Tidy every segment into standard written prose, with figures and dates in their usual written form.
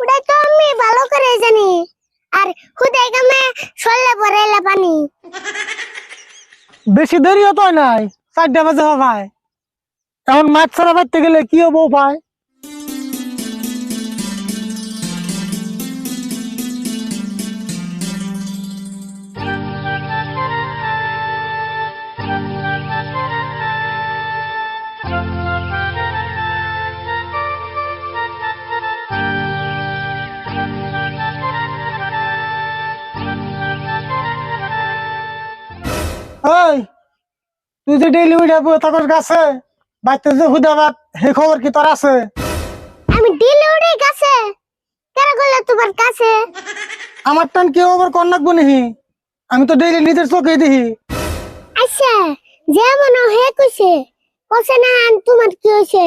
ওটা তো আমি ভালো করে জানি। আর হুদাই কামে সরলে ভরাইলা পানি। বেশি দেরিও তো নাই, 4টা বাজে ভাই। এখন মাছ ছাড়া পাইতে গেলে কি হবো ভাই? ওই, তুই যে ডেইলি উঠে থাকস গাছে, বাইতে যে হুদা ভাত, হে খবর কি তোর আছে? আমি দিলে উড়ে গেছে। কেন গেলে তোমার কাছে? আমার টান কেউ আবার কর নাকবো নিহি। আমি তো ডেইলি নিজের চোখে দেখি। আচ্ছা, যেমন হে কইছে। কইছে না তোমার কি হইছে?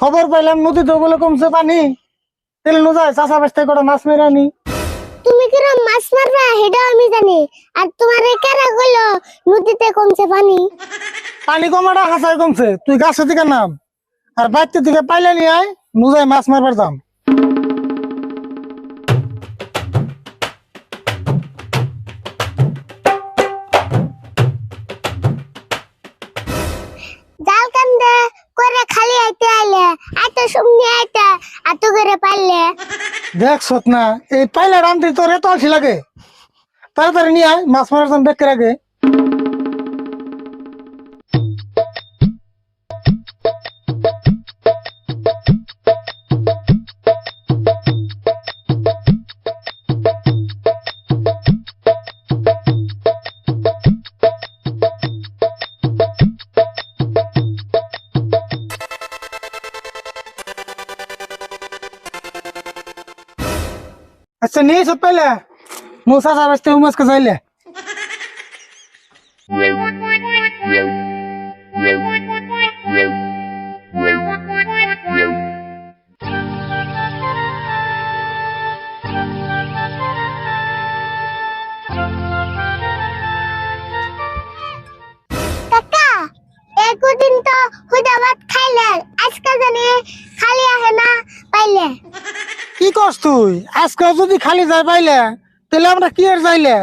খবর পাইলাম নদীতে বলে কমছে পানি। তেলে নো যায় চাষা বাস্তায় করে মাছ মেরে আনি। তুমি কিরম মাছ মারবা হেডা আমি জানি। আর তোমার কেরা গেলো নদীতে কমছে পানি? পানি কমাটা হাসায় কমছে, তুই গাছের দিকে নাম। আর বাইতে থেকে পাইলে নিয়ে আয়, নুজায় মাছ মারবার দাম। জাল কান্দে করে খালি আইতে আইলে এত সুমনি আইতে এত করে পাইলে। দেখছত না, এই পাইলে রান্ধি তোর এত আলসি লাগে। তাড়াতাড়ি নিয়ে আয়, মাছ মারার জন্য দেখতে রাখে। আচ্ছা নিয়ে সব পাইলে মুসা সাবাসতে উমাস কে যাইলে। কাকা একদিন তো হুদা ভাত খাইলে আজকে জানি খালি আহে না পাইলে। কি করছ তুই? আজকে যদি খালি যাই পাইলে, তাহলে আমরা কি আর যাইলে?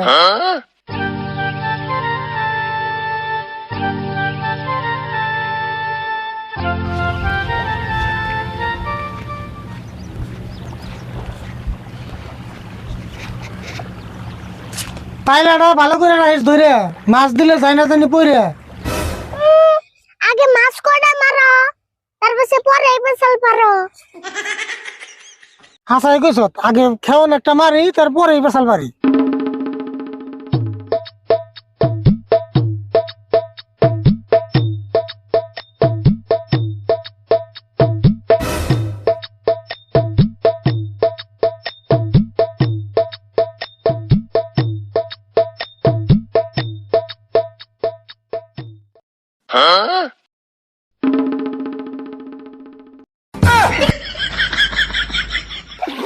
পাইলাটা ভালো করে রাখিস ধরে, মাছ দিলে যাই না জানি পড়ে। আগে মাছ কটা মারো তারপরে পরে এই পেছাল পারো। হাসাই কইছত, আগে খেওন একটা মারি তারপরে এই বেসাল মারি।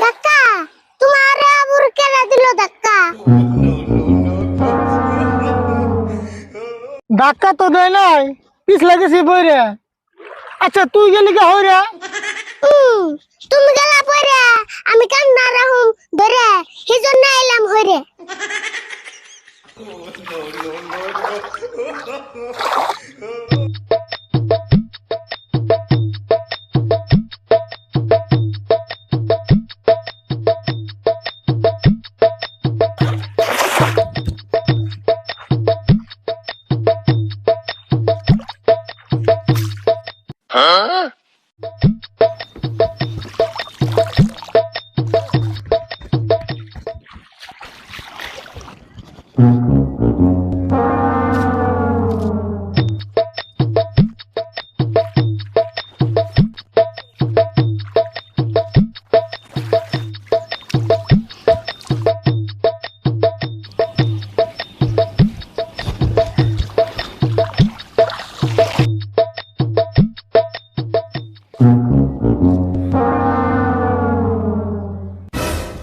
কাকা তোমার আবুর কেলা দিল ধাক্কা? ধাক্কা তো দেয় নাই, পিছ লাগেছি বইরে। আচ্ছা তুই গেলি কে হইরে? তুমি গেলা পরে আমি কান্না রাহুম ধরে সেজন্য এলাম হইরে।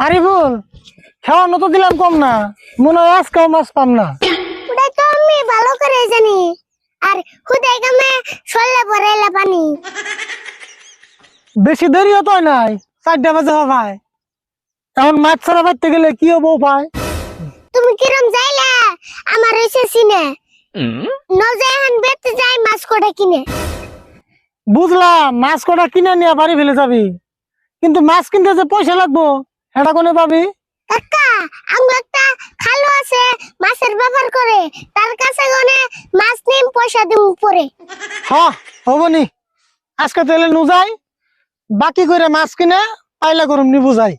আরে বল, খাওয়ানো তো দিলাম কম না, মনে হয় আজকেও মাছ পাম না। ওটা তো আমি ভালো করে জানি। আর হুদাই কামে সরলে ভরাইলা পানি। বেশি দেরিও তো নাই, 4টা বাজে ভাই। এখন মাছ ছাড়া বাইতে গেলে কি হবো পায়? তুমি কিরম যাইলা আমার হইছে সিনে নজে এখন বেতে যাই মাছ কোটা কিনে। বুঝলাম, মাছ কটা কিনে নিয়ে বাড়ি ফেলে যাবি, কিন্তু মাছ কিনতে যে পয়সা লাগবো সেটা কোনে পাবি? কাকা আমার একটা খালু আছে মাছের ব্যবহার করে, তার কাছে গনে মাছ নিম পয়সা দিম পরে। হ্যাঁ হবনি, আজকে তাহলে নু যাই, বাকি করে মাছ কিনে পাইলা করুম নি বুঝাই।